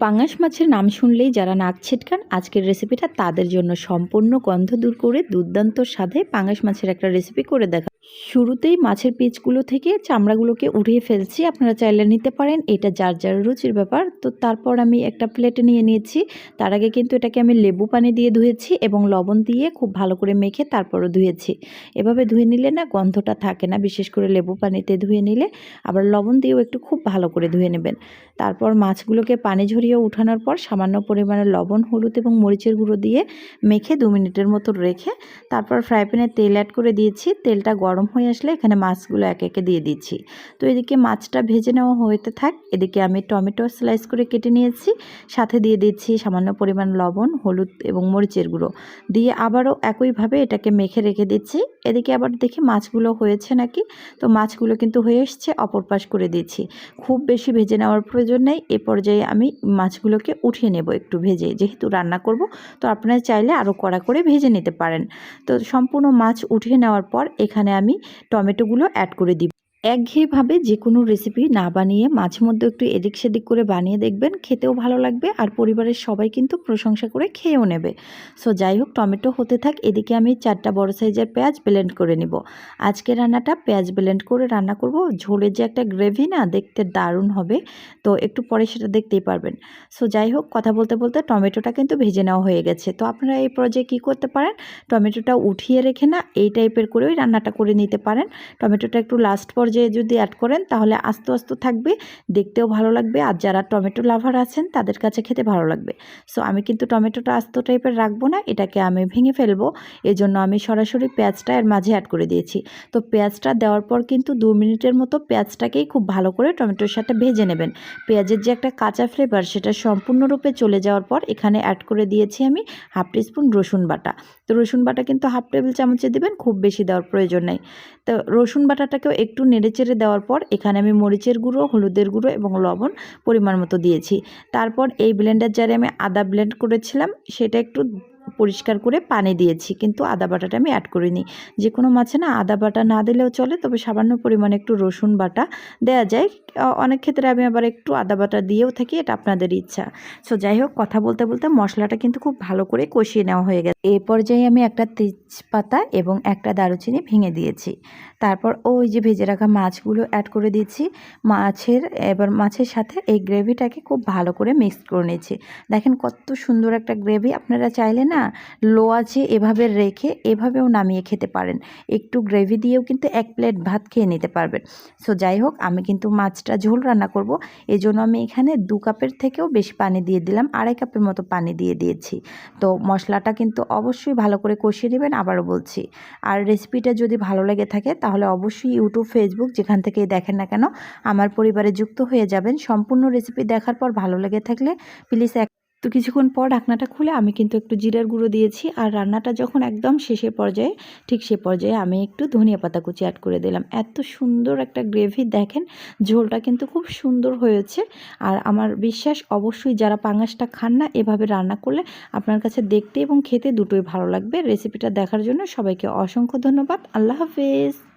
পাঙাশ মাছের নাম শুনলেই যারা নাক ছিটকান, আজকের রেসিপিটা তাদের জন্য। সম্পূর্ণ গন্ধ দূর করে দুর্দান্ত স্বাদে পাঙাশ মাছের একটা রেসিপি করে দেখা। শুরুতেই মাছের পিচগুলো থেকে চামড়াগুলোকে উঠিয়ে ফেলছি। আপনারা চাইলে নিতে পারেন, এটা যার যার রুচির ব্যাপার। তো তারপর আমি একটা প্লেটে নিয়ে নিয়েছি। তার আগে কিন্তু এটাকে আমি লেবু পানি দিয়ে ধুয়েছি এবং লবণ দিয়ে খুব ভালো করে মেখে তারপরও ধুয়েছি। এভাবে ধুয়ে নিলে না গন্ধটা থাকে না, বিশেষ করে লেবু পানিতে ধুয়ে নিলে। আবার লবণ দিয়েও একটু খুব ভালো করে ধুয়ে নেবেন। তারপর মাছগুলোকে পানি ঝরিয়ে উঠানোর পর সামান্য পরিমাণে লবণ, হলুদ এবং মরিচের গুঁড়ো দিয়ে মেখে 2 মিনিটের মতো রেখে তারপর ফ্রাই প্যানে তেল অ্যাড করে দিয়েছি। তেলটা গরম হয়ে আসলে এখানে মাছগুলো একে একে দিয়ে দিচ্ছি। তো এদিকে মাছটা ভেজে নেওয়া হতে থাক। এদিকে আমি টমেটো স্লাইস করে কেটে নিয়েছি, সাথে দিয়ে দিচ্ছি সামান্য পরিমাণ লবণ, হলুদ এবং মরিচের গুঁড়ো দিয়ে আবারও একইভাবে এটাকে মেখে রেখে দিচ্ছি। এদিকে আবার দেখি মাছগুলো হয়েছে নাকি। তো মাছগুলো কিন্তু হয়ে এসছে, অপর পাশ করে দিচ্ছি। খুব বেশি ভেজে নেওয়ার প্রয়োজন নেই। এ পর্যায়ে আমি মাছগুলোকে উঠিয়ে নেব একটু ভেজে, যেহেতু রান্না করব। তো আপনারা চাইলে আরও কড়া করে ভেজে নিতে পারেন। তো সম্পূর্ণ মাছ উঠিয়ে নেওয়ার পর এখানে আমি টমেটোগুলো অ্যাড করে দিব। একঘেয়েভাবে যে কোনো রেসিপি না বানিয়ে মাঝে মধ্যে একটু এদিক সেদিক করে বানিয়ে দেখবেন, খেতেও ভালো লাগবে আর পরিবারের সবাই কিন্তু প্রশংসা করে খেয়েও নেবে। সো যাই হোক, টমেটো হতে থাক। এদিকে আমি 4টা বড় সাইজের পেঁয়াজ ব্লেন্ড করে নিব। আজকে রান্নাটা পেঁয়াজ ব্লেন্ড করে রান্না করব। ঝোলের যে একটা গ্রেভি না, দেখতে দারুণ হবে। তো একটু পরে সেটা দেখতেই পারবেন। সো যাই হোক, কথা বলতে বলতে টমেটোটা কিন্তু ভেজে নেওয়া হয়ে গেছে। তো আপনারা এই পর্যায়ে কী করতে পারেন, টমেটোটা উঠিয়ে রেখে না এই টাইপের করেই রান্নাটা করে নিতে পারেন। টমেটোটা একটু লাস্ট পর্যায়ে যদি অ্যাড করেন তাহলে আস্তে আস্তে থাকবে, দেখতেও ভালো লাগবে। আর যারা টমেটো লাভার আছেন তাদের কাছে খেতে ভালো লাগবে। সো আমি কিন্তু টমেটোটা আস্ত টাইপের রাখবো না, এটাকে আমি ভেঙে ফেলবো। এজন্য আমি সরাসরি পেঁয়াজটা এর মাঝে অ্যাড করে দিয়েছি। তো পেঁয়াজটা দেওয়ার পর কিন্তু 2 মিনিটের মতো পেঁয়াজটাকেই খুব ভালো করে টমেটোর সাথে ভেজে নেবেন। পেঁয়াজের যে একটা কাঁচা ফ্লেভার সেটা সম্পূর্ণরূপে চলে যাওয়ার পর এখানে অ্যাড করে দিয়েছি আমি হাফ টিস্পুন রসুন বাটা। তো রসুন বাটা কিন্তু হাফ টেবিল চামচে দেবেন, খুব বেশি দেওয়ার প্রয়োজন নেই। তো রসুন বাটাটাকেও একটু নেড়েচেড়ে দেওয়ার পর এখানে আমি মরিচের গুঁড়ো, হলুদের গুঁড়ো এবং লবণ পরিমাণ মতো দিয়েছি। তারপর এই ব্লেন্ডার জারে আমি আদা ব্লেন্ড করেছিলাম, সেটা একটু পরিষ্কার করে পানি দিয়েছি, কিন্তু আদা বাটাটা আমি অ্যাড করিনি। যে কোনো মাছে না আদা বাটা না দিলেও চলে, তবে সামান্য পরিমাণে একটু রসুন বাটা দেওয়া যায়। অনেক ক্ষেত্রে আমি আবার একটু আদা বাটা দিয়েও থাকি, এটা আপনাদের ইচ্ছা। সো যাই হোক, কথা বলতে বলতে মশলাটা কিন্তু খুব ভালো করে কষিয়ে নেওয়া হয়ে গেছে। এই পর্যায়ে আমি একটা তেজপাতা এবং একটা দারুচিনি ভেঙে দিয়েছি। তারপর ওই যে ভেজে রাখা মাছগুলো অ্যাড করে দিচ্ছি। এবার মাছের সাথে এই গ্রেভিটাকে খুব ভালো করে মিক্স করে নিয়েছি। দেখেন কত সুন্দর একটা গ্রেভি। আপনারা চাইলে না লো আঁচে এভাবে রেখে এভাবেও নামিয়ে খেতে পারেন। একটু গ্রেভি দিয়েও কিন্তু 1 প্লেট ভাত খেয়ে নিতে পারবেন। সো যাই হোক, আমি কিন্তু মাছটা ঝোল রান্না করব, এজন্য আমি এখানে 2 কাপের থেকেও বেশি পানি দিয়ে দিলাম, 2.5 কাপের মতো পানি দিয়ে দিয়েছি। তো মশলাটা কিন্তু অবশ্যই ভালো করে কষিয়ে নেবেন, আবারও বলছি। আর রেসিপিটা যদি ভালো লেগে থাকে তাহলে অবশ্যই ইউটিউব, ফেসবুক যেখান থেকেই দেখেন না কেন আমার পরিবারে যুক্ত হয়ে যাবেন। সম্পূর্ণ রেসিপি দেখার পর ভালো লেগে থাকলে প্লিজ তো কিছুক্ষণ পর ঢাকনাটা খুলে আমি কিন্তু একটু জিরার গুঁড়ো দিয়েছি। আর রান্নাটা যখন একদম শেষের পর্যায়ে, ঠিক সে পর্যায়ে আমি একটু ধনিয়া পাতা কুচি অ্যাড করে দিলাম। এত সুন্দর একটা গ্রেভি, দেখেন ঝোলটা কিন্তু খুব সুন্দর হয়েছে। আর আমার বিশ্বাস অবশ্যই যারা পাঙাশটা খান না, এভাবে রান্না করলে আপনার কাছে দেখতে এবং খেতে দুটোই ভালো লাগবে। রেসিপিটা দেখার জন্য সবাইকে অসংখ্য ধন্যবাদ। আল্লাহ হাফেজ।